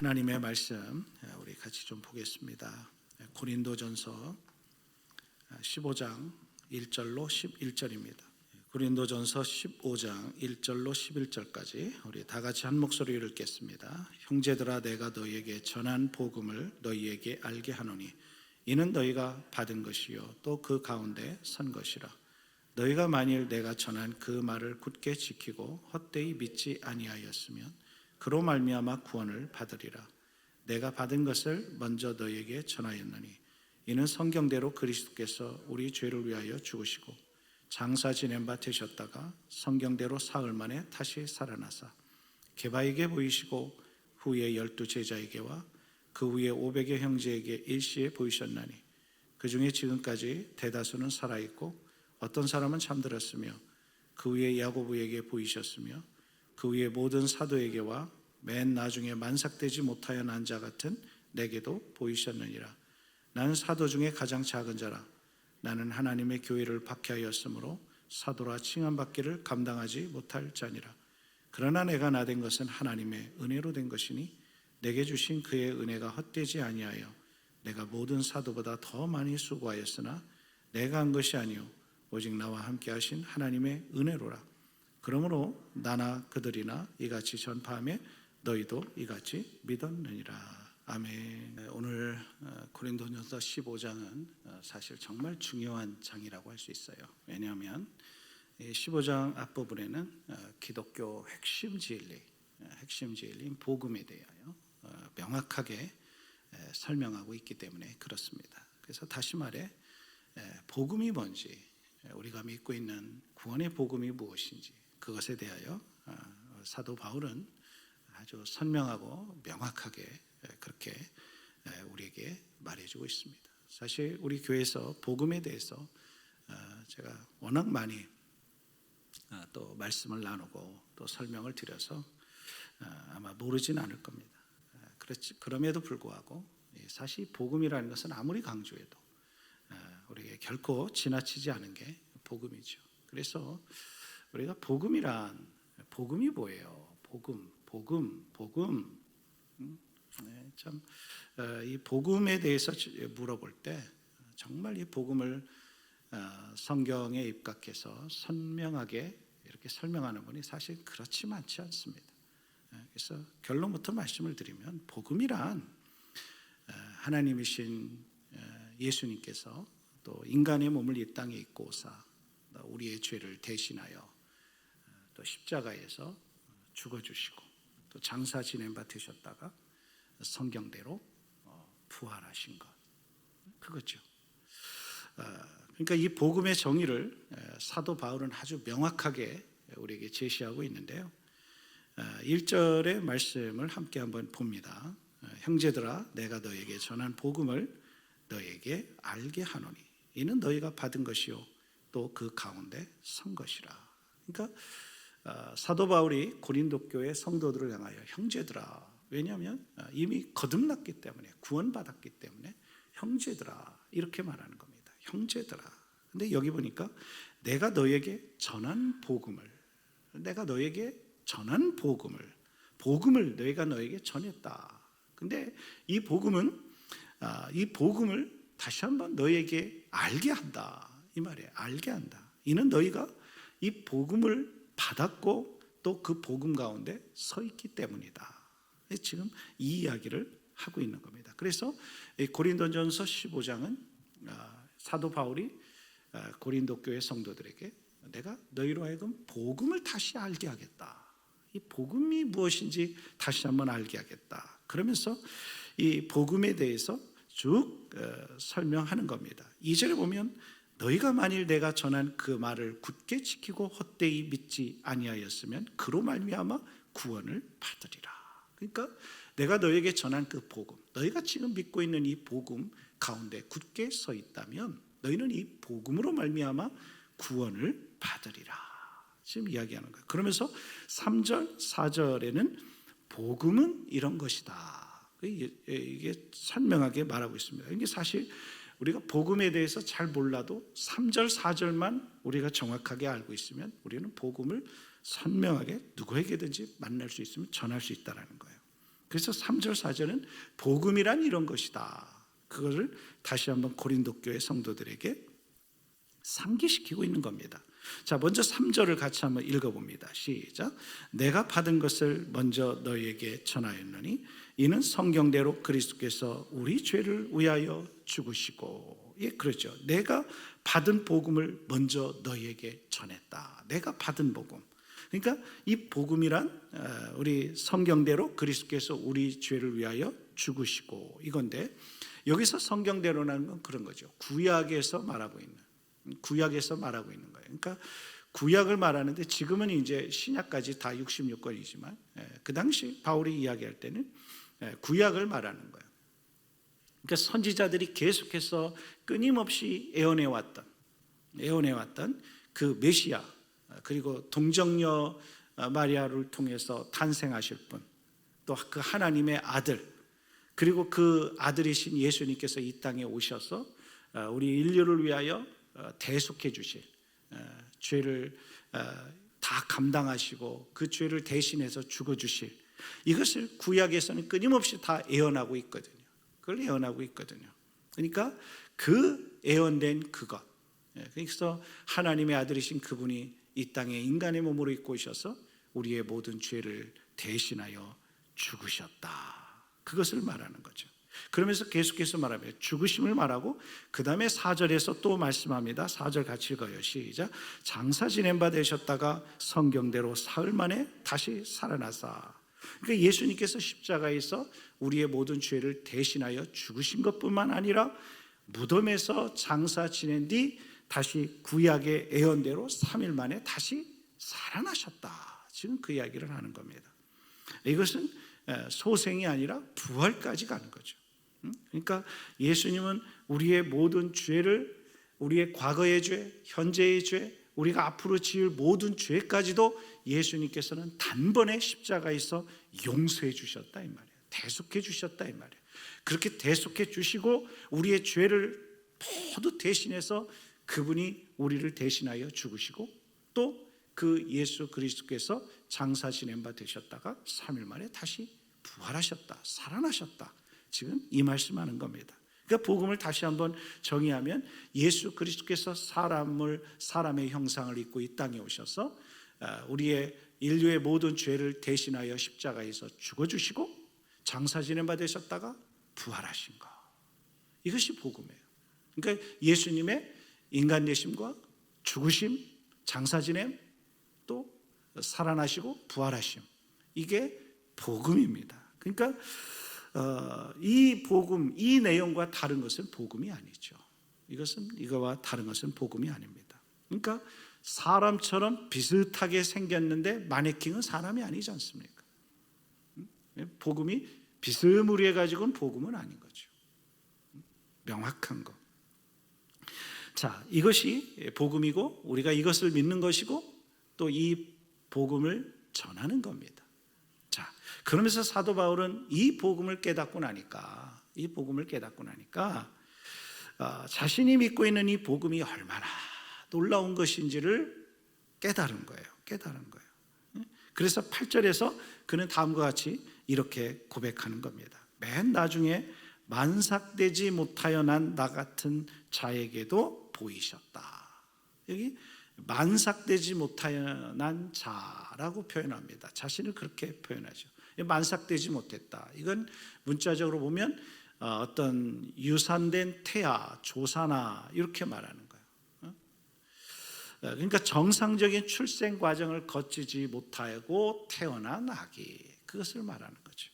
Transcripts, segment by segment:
하나님의 말씀 우리 같이 좀 보겠습니다. 고린도전서 15장 1절로 11절입니다. 고린도전서 15장 1절로 11절까지 우리 다 같이 한 목소리로 읽겠습니다. 형제들아, 내가 너희에게 전한 복음을 너희에게 알게 하노니 이는 너희가 받은 것이요 또 그 가운데 선 것이라. 너희가 만일 내가 전한 그 말을 굳게 지키고 헛되이 믿지 아니하였으면 그로 말미암아 구원을 받으리라. 내가 받은 것을 먼저 너희에게 전하였노니 이는 성경대로 그리스도께서 우리 죄를 위하여 죽으시고 장사 지낸 바 되셨다가 성경대로 사흘 만에 다시 살아나사 게바에게 보이시고 후에 12 제자에게와 그 후에 500여 형제에게 일시에 보이셨나니 그 중에 지금까지 대다수는 살아있고 어떤 사람은 잠들었으며 그 후에 야고보에게 보이셨으며 그 후에 모든 사도에게와 맨 나중에 만삭되지 못하여 난 자 같은 내게도 보이셨느니라. 나는 사도 중에 가장 작은 자라. 나는 하나님의 교회를 박해하였으므로 사도라 칭함받기를 감당하지 못할 자니라. 그러나 내가 나된 것은 하나님의 은혜로 된 것이니 내게 주신 그의 은혜가 헛되지 아니하여 내가 모든 사도보다 더 많이 수고하였으나 내가 한 것이 아니요 오직 나와 함께 하신 하나님의 은혜로라. 그러므로 나나 그들이나 이같이 전파하며 너희도 이같이 믿었느니라. 아멘. 오늘 고린도전서 15장은 사실 정말 중요한 장이라고 할 수 있어요. 왜냐하면 15장 앞부분에는 기독교 핵심 진리인 복음에 대하여 명확하게 설명하고 있기 때문에 그렇습니다. 그래서 다시 말해 복음이 뭔지, 우리가 믿고 있는 구원의 복음이 무엇인지 그것에 대하여 사도 바울은 아주 선명하고 명확하게 그렇게 우리에게 말해주고 있습니다. 사실 우리 교회에서 복음에 대해서 제가 워낙 많이 또 말씀을 나누고 또 설명을 드려서 아마 모르진 않을 겁니다. 그럼에도 불구하고 사실 복음이라는 것은 아무리 강조해도 우리에게 결코 지나치지 않은 게 복음이죠. 그래서 우리가 복음이 뭐예요? 복음. 참 이 복음에 대해서 물어볼 때 정말 이 복음을 성경에 입각해서 선명하게 이렇게 설명하는 분이 사실 그렇지 많지 않습니다. 그래서 결론부터 말씀을 드리면 복음이란 하나님이신 예수님께서 또 인간의 몸을 이 땅에 입고 오사 우리의 죄를 대신하여 또 십자가에서 죽어주시고 또 장사 지낸 바 되셨다가 성경대로 부활하신 것, 그거죠. 그러니까 이 복음의 정의를 사도 바울은 아주 명확하게 우리에게 제시하고 있는데요. 1절의 말씀을 함께 한번 봅니다. 형제들아, 내가 너에게 전한 복음을 너에게 알게 하노니 이는 너희가 받은 것이요 또 그 가운데 선 것이라. 그러니까 사도 바울이 고린도 교회 성도들을 향하여 형제들아, 왜냐하면 이미 거듭났기 때문에 구원받았기 때문에 형제들아 이렇게 말하는 겁니다. 형제들아. 근데 여기 보니까 내가 너에게 전한 복음을 너희가 너에게 전했다. 근데 이 복음을 다시 한번 너에게 알게 한다. 이 말이에요. 알게 한다. 이는 너희가 이 복음을 받았고 또 그 복음 가운데 서 있기 때문이다. 지금 이 이야기를 하고 있는 겁니다. 그래서 고린도전서 15장은 사도 바울이 고린도 교회 성도들에게 내가 너희로 하여금 복음을 다시 알게 하겠다. 이 복음이 무엇인지 다시 한번 알게 하겠다. 그러면서 이 복음에 대해서 쭉 설명하는 겁니다. 2절에 보면 너희가 만일 내가 전한 그 말을 굳게 지키고 헛되이 믿지 아니하였으면 그로 말미암아 구원을 받으리라. 그러니까 내가 너에게 전한 그 복음, 너희가 지금 믿고 있는 이 복음 가운데 굳게 서 있다면 너희는 이 복음으로 말미암아 구원을 받으리라. 지금 이야기하는 거예요. 그러면서 3절, 4절에는 복음은 이런 것이다. 이게 선명하게 말하고 있습니다. 이게 사실 우리가 복음에 대해서 잘 몰라도 3절, 4절만 우리가 정확하게 알고 있으면 우리는 복음을 선명하게 누구에게든지 만날 수 있으면 전할 수 있다는 거예요. 그래서 3절 4절은 복음이란 이런 것이다. 그거를 다시 한번 고린도 교회 성도들에게 상기시키고 있는 겁니다. 자, 먼저 3절을 같이 한번 읽어봅니다. 시작. 내가 받은 것을 먼저 너희에게 전하였노니 이는 성경대로 그리스도께서 우리 죄를 위하여 죽으시고, 예, 그렇죠. 내가 받은 복음을 먼저 너희에게 전했다. 내가 받은 복음. 그러니까 이 복음이란 우리 성경대로 그리스도께서 우리 죄를 위하여 죽으시고 이건데, 여기서 성경대로라는 건 그런 거죠. 구약에서 말하고 있는 거예요. 그러니까 구약을 말하는데 지금은 이제 신약까지 다 66권이지만 그 당시 바울이 이야기할 때는 구약을 말하는 거예요. 그러니까 선지자들이 계속해서 끊임없이 애원해왔던 그 메시아, 그리고 동정녀 마리아를 통해서 탄생하실 분, 또 그 하나님의 아들, 그리고 그 아들이신 예수님께서 이 땅에 오셔서 우리 인류를 위하여 대속해 주실, 죄를 다 감당하시고 그 죄를 대신해서 죽어 주실, 이것을 구약에서는 끊임없이 다 예언하고 있거든요. 그걸 예언하고 있거든요. 그러니까 그 예언된 그것, 그래서 하나님의 아들이신 그분이 이 땅에 인간의 몸으로 입고 오셔서 우리의 모든 죄를 대신하여 죽으셨다. 그것을 말하는 거죠. 그러면서 계속해서 말하면 죽으심을 말하고 그 다음에 4절에서 또 말씀합니다. 4절 같이 읽어요. 시작. 장사 지낸 바 되셨다가 성경대로 사흘 만에 다시 살아나사. 그러니까 예수님께서 십자가에서 우리의 모든 죄를 대신하여 죽으신 것뿐만 아니라 무덤에서 장사 지낸 뒤 다시 구약의 예언대로 3일 만에 다시 살아나셨다. 지금 그 이야기를 하는 겁니다. 이것은 소생이 아니라 부활까지 가는 거죠. 그러니까 예수님은 우리의 모든 죄를, 우리의 과거의 죄, 현재의 죄, 우리가 앞으로 지을 모든 죄까지도 예수님께서는 단번에 십자가에서 용서해 주셨다 이 말이에요. 대속해 주셨다 이 말이에요. 그렇게 대속해 주시고 우리의 죄를 모두 대신해서 그분이 우리를 대신하여 죽으시고 또 그 예수 그리스도께서 장사 지낸 바 되셨다가 3일 만에 다시 부활하셨다, 살아나셨다. 지금 이 말씀하는 겁니다. 그러니까 복음을 다시 한번 정의하면 예수 그리스도께서 사람의 형상을 입고 이 땅에 오셔서 우리의 인류의 모든 죄를 대신하여 십자가에서 죽어주시고 장사 지낸 바 되셨다가 부활하신 것, 이것이 복음이에요. 그러니까 예수님의 인간 되심과 죽으심, 장사 지냄, 또 살아나시고 부활하심, 이게 복음입니다. 그러니까 이 복음, 이 내용과 다른 것은 복음이 아니죠. 이거와 다른 것은 복음이 아닙니다. 그러니까 사람처럼 비슷하게 생겼는데 마네킹은 사람이 아니지 않습니까? 복음이 비스무리해 가지고는 복음은 아닌 거죠. 명확한 거. 자, 이것이 복음이고 우리가 이것을 믿는 것이고 또 이 복음을 전하는 겁니다. 자, 그러면서 사도 바울은 이 복음을 깨닫고 나니까 자신이 믿고 있는 이 복음이 얼마나 놀라운 것인지를 깨달은 거예요. 그래서 8절에서 그는 다음과 같이 이렇게 고백하는 겁니다. 맨 나중에 만삭되지 못하여 난 나 같은 자에게도 보이셨다. 여기 만삭되지 못하여 난 자라고 표현합니다. 자신을 그렇게 표현하죠. 만삭되지 못했다. 이건 문자적으로 보면 어떤 유산된 태아, 조사나 이렇게 말하는 거예요. 그러니까 정상적인 출생 과정을 거치지 못하고 태어난 아기, 그것을 말하는 거죠.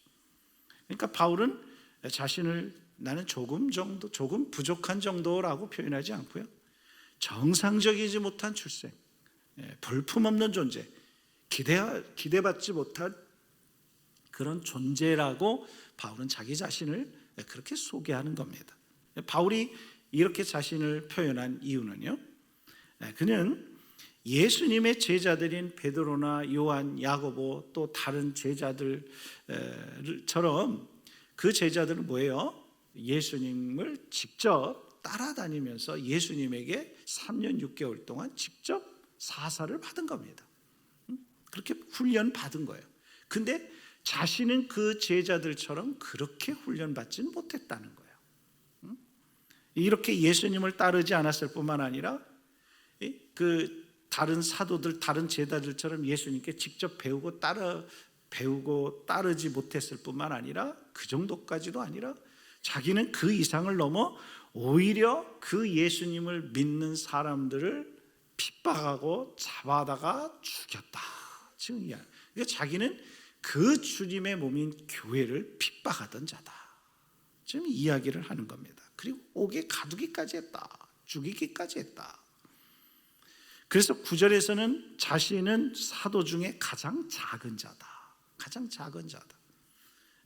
그러니까 바울은 자신을 나는 조금 부족한 정도라고 표현하지 않고요, 정상적이지 못한 출생, 볼품없는 존재, 기대받지 못한 그런 존재라고 바울은 자기 자신을 그렇게 소개하는 겁니다. 바울이 이렇게 자신을 표현한 이유는요, 그는 예수님의 제자들인 베드로나 요한, 야고보 또 다른 제자들처럼 그 제자들은 뭐예요? 예수님을 직접 따라다니면서 예수님에게 3년 6개월 동안 직접 사사를 받은 겁니다. 그렇게 훈련 받은 거예요. 근데 자신은 그 제자들처럼 그렇게 훈련받지는 못했다는 거예요. 이렇게 예수님을 따르지 않았을 뿐만 아니라 그 다른 사도들, 다른 제자들처럼 예수님께 직접 배우고 따르지 못했을 뿐만 아니라 그 정도까지도 아니라 자기는 그 이상을 넘어 오히려 그 예수님을 믿는 사람들을 핍박하고 잡아다가 죽였다. 지금 그러니까 자기는 그 주님의 몸인 교회를 핍박하던 자다. 지금 이야기를 하는 겁니다. 그리고 옥에 가두기까지 했다. 죽이기까지 했다. 그래서 9절에서는 자신은 사도 중에 가장 작은 자다. 가장 작은 자다.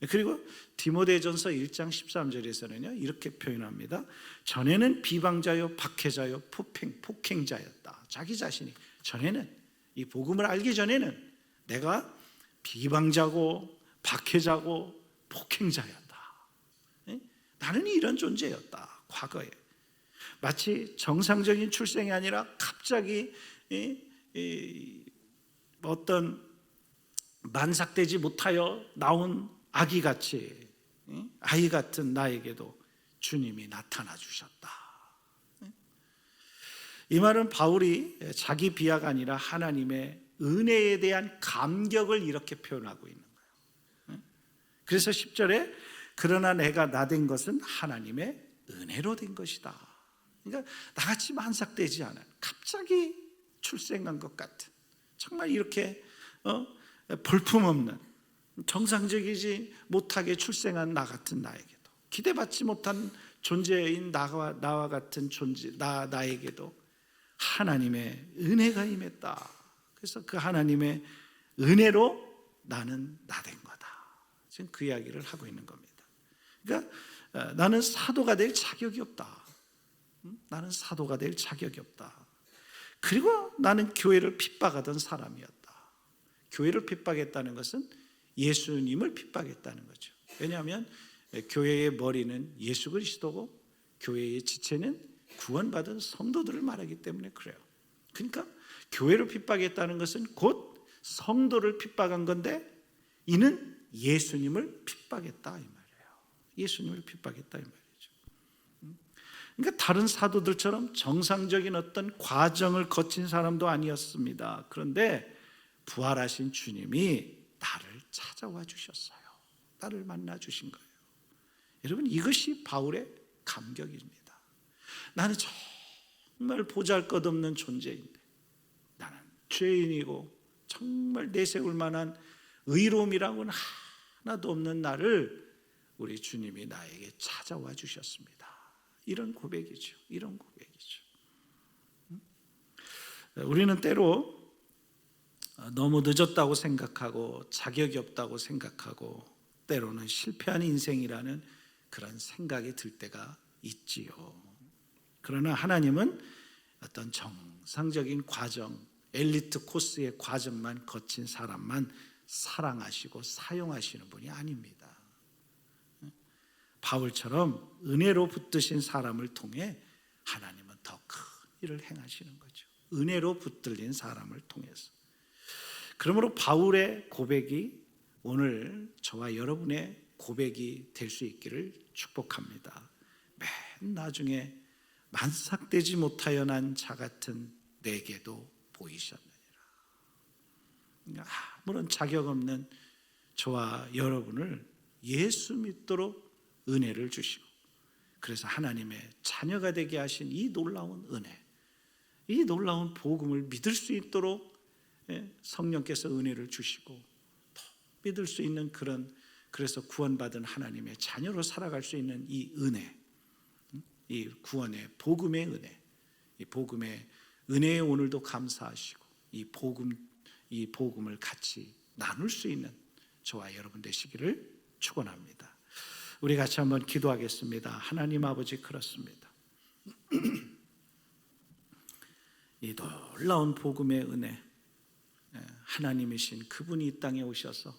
그리고 디모데전서 1장 13절에서는요 이렇게 표현합니다. 전에는 비방자요 박해자요 폭행자였다. 자기 자신이 전에는 이 복음을 알기 전에는 내가 비방자고 박해자고 폭행자였다. 나는 이런 존재였다. 과거에 마치 정상적인 출생이 아니라 갑자기 어떤 만삭되지 못하여 나온 아기같이 아이 같은 나에게도 주님이 나타나 주셨다. 이 말은 바울이 자기 비하가 아니라 하나님의 은혜에 대한 감격을 이렇게 표현하고 있는 거예요. 그래서 10절에 그러나 내가 나된 것은 하나님의 은혜로 된 것이다. 그러니까 나같이 만삭되지 않은 갑자기 출생한 것 같은 정말 이렇게 볼품없는 정상적이지 못하게 출생한 나 같은 나에게도 기대받지 못한 존재인 나와 같은 존재 나에게도 하나님의 은혜가 임했다. 그래서 그 하나님의 은혜로 나는 나된 거다. 지금 그 이야기를 하고 있는 겁니다. 그러니까 나는 사도가 될 자격이 없다. 나는 사도가 될 자격이 없다. 그리고 나는 교회를 핍박하던 사람이었다. 교회를 핍박했다는 것은 예수님을 핍박했다는 거죠. 왜냐하면 교회의 머리는 예수 그리스도고 교회의 지체는 구원받은 성도들을 말하기 때문에 그래요. 그러니까 교회를 핍박했다는 것은 곧 성도를 핍박한 건데 이는 예수님을 핍박했다 이 말이에요. 예수님을 핍박했다 이 말이죠. 그러니까 다른 사도들처럼 정상적인 어떤 과정을 거친 사람도 아니었습니다. 그런데 부활하신 주님이 나를 찾아와 주셨어요. 나를 만나 주신 거예요. 여러분 이것이 바울의 감격입니다. 나는 정말 보잘것없는 존재인데 나는 죄인이고 정말 내세울 만한 의로움이라고는 하나도 없는 나를 우리 주님이 나에게 찾아와 주셨습니다. 이런 고백이죠. 이런 고백이죠. 우리는 때로 너무 늦었다고 생각하고 자격이 없다고 생각하고 때로는 실패한 인생이라는 그런 생각이 들 때가 있지요. 그러나 하나님은 어떤 정상적인 과정, 엘리트 코스의 과정만 거친 사람만 사랑하시고 사용하시는 분이 아닙니다. 바울처럼 은혜로 붙드신 사람을 통해 하나님은 더 큰 일을 행하시는 거죠. 은혜로 붙들린 사람을 통해서. 그러므로 바울의 고백이 오늘 저와 여러분의 고백이 될 수 있기를 축복합니다. 맨 나중에 만삭되지 못하여 난 자 같은 내게도 보이셨느니라. 아무런 자격 없는 저와 여러분을 예수 믿도록 은혜를 주시고 그래서 하나님의 자녀가 되게 하신 이 놀라운 은혜, 이 놀라운 복음을 믿을 수 있도록 성령께서 은혜를 주시고 더 믿을 수 있는 그래서 구원받은 하나님의 자녀로 살아갈 수 있는 이 은혜, 이 구원의 복음의 은혜, 이 복음의 은혜에 오늘도 감사하시고 이 복음을 같이 나눌 수 있는 저와 여러분 되시기를 축원합니다. 우리 같이 한번 기도하겠습니다. 하나님 아버지 그렇습니다. 이 놀라운 복음의 은혜, 하나님이신 그분이 이 땅에 오셔서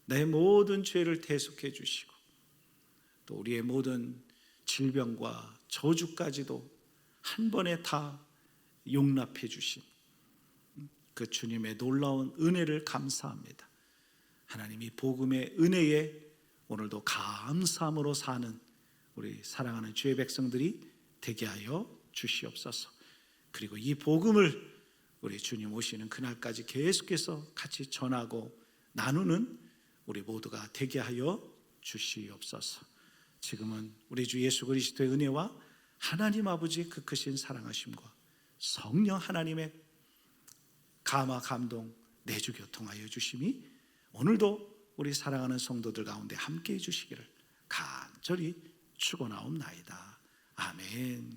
내 모든 죄를 대속해 주시고 또 우리의 모든 질병과 저주까지도 한 번에 다 용납해 주신 그 주님의 놀라운 은혜를 감사합니다. 하나님이 복음의 은혜에 오늘도 감사함으로 사는 우리 사랑하는 주의 백성들이 되게 하여 주시옵소서. 그리고 이 복음을 우리 주님 오시는 그날까지 계속해서 같이 전하고 나누는 우리 모두가 되게 하여 주시옵소서. 지금은 우리 주 예수 그리스도의 은혜와 하나님 아버지의 그 크신 사랑하심과 성령 하나님의 감화 감동 내주 교통하여 주심이 오늘도 우리 사랑하는 성도들 가운데 함께해 주시기를 간절히 축원하옵나이다. 아멘.